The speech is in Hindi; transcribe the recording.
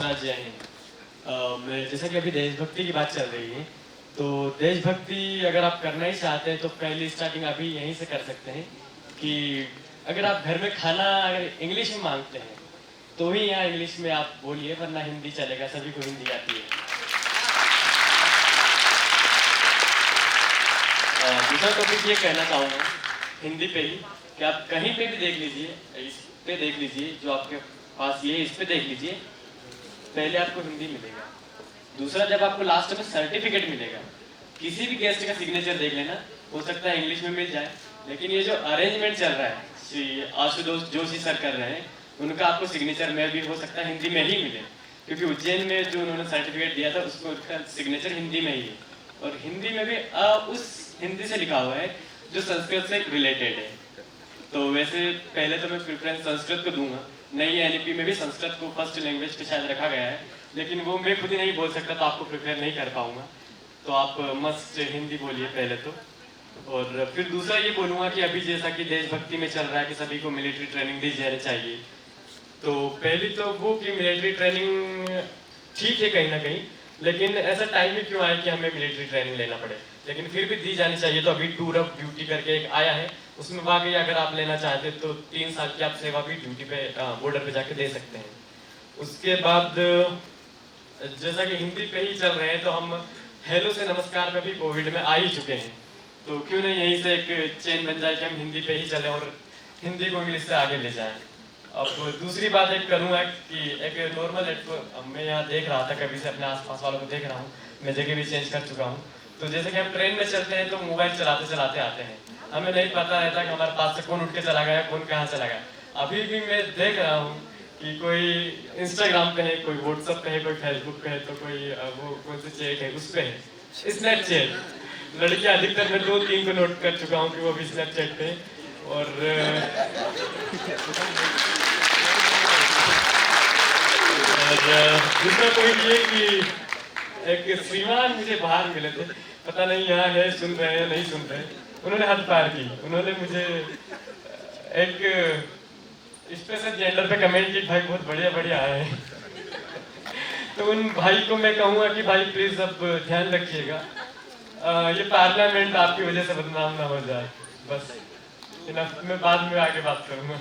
जय हिंद। मैं जैसा कि अभी देशभक्ति की बात चल रही है, तो देशभक्ति अगर आप करना ही चाहते हैं तो पहली स्टार्टिंग अभी यहीं से कर सकते हैं कि अगर आप घर में खाना अगर इंग्लिश में मांगते हैं तो ही यहाँ इंग्लिश में आप बोलिए, वरना हिंदी चलेगा, सभी को हिंदी आती है। दूसरा टॉपिक ये कहना चाहूँगा हिंदी पे ही कि आप कहीं पे भी देख लीजिए, इस पे देख लीजिए, जो आपके पास ये इस पे देख लीजिए, पहले आपको हिंदी मिलेगा। दूसरा, जब आपको लास्ट में सर्टिफिकेट मिलेगा, किसी भी गेस्ट का सिग्नेचर देख लेना, हो सकता है इंग्लिश में मिल जाए, लेकिन ये जो अरेंजमेंट चल रहा है श्री आशुतोष जोशी सर कर रहे हैं, उनका आपको सिग्नेचर में भी हो सकता है हिंदी में ही मिले, क्योंकि उज्जैन में जो उन्होंने सर्टिफिकेट दिया था उसको उसका सिग्नेचर हिंदी में ही है, और हिंदी में भी उस हिंदी से लिखा हुआ है जो संस्कृत से रिलेटेड है। तो वैसे पहले तो मैं प्रेफरेंस संस्कृत को दूंगा, नई एनईपी में भी संस्कृत को फर्स्ट लैंग्वेज पे शायद रखा गया है, लेकिन वो मैं खुद ही नहीं बोल सकता तो आपको प्रिपेयर नहीं कर पाऊंगा, तो आप मस्ट हिंदी बोलिए पहले तो। और फिर दूसरा ये बोलूँगा कि अभी जैसा कि देशभक्ति में चल रहा है कि सभी को मिलिट्री ट्रेनिंग दी जानी चाहिए, तो पहली तो वो कि मिलिट्री ट्रेनिंग ठीक है कहीं ना कहीं, लेकिन ऐसा टाइम ही क्यों आए कि हमें मिलिट्री ट्रेनिंग लेना पड़े, लेकिन फिर भी दी जानी चाहिए। तो अभी टूर ऑफ ड्यूटी करके एक आया है, उसमें वाकई अगर आप लेना चाहते तो 3 साल की आप सेवा भी ड्यूटी पे बॉर्डर पे जाके दे सकते हैं। उसके बाद जैसा कि हिंदी पे ही चल रहे हैं तो हम हेलो से नमस्कार में भी कोविड में आ ही चुके हैं, तो क्यों नहीं यहीं से एक चेन बन जाए कि हम हिंदी पे ही चलें और हिंदी को इंग्लिश से आगे ले जाएं। अब दूसरी बात एक करूँगा कि एक नॉर्मल मैं यहाँ देख रहा था, कभी से अपने आसपास वालों को देख रहा हूँ, मैं जगह भी चेंज कर चुका हूँ, तो जैसे कि हम ट्रेन में चलते हैं तो मोबाइल चलाते चलाते आते हैं, हमें नहीं पता रहता कि हमारे पास से कौन उठ के चला गया, कौन कहाँ चला गया। अभी भी मैं देख रहा हूँ कि कोई इंस्टाग्राम पे है, कोई व्हाट्सएप पे है, कोई फेसबुक पे है, तो कोई वो कौन सी चैट है उस पे है, स्नैपचैट। लड़कियां अधिकतर मैं 2-3 को नोट कर चुका हूँ कि वो भी स्नैपचैट पे। और दूसरा पॉइंट ये कि एक श्रीमान मुझे बाहर मिले थे, पता नहीं यहाँ है, सुन रहे हैं नहीं सुन रहे, उन्होंने हद पार की, उन्होंने मुझे एक स्पेशल जेंडर पे कमेंट की, भाई बहुत बढ़िया बढ़िया आए हैं। तो उन भाई को मैं कहूँगा कि भाई प्लीज अब ध्यान रखिएगा, ये पार्लियामेंट आपकी वजह से बदनाम ना हो जाए। बस इनफ, मैं बाद में आगे बात करूँगा।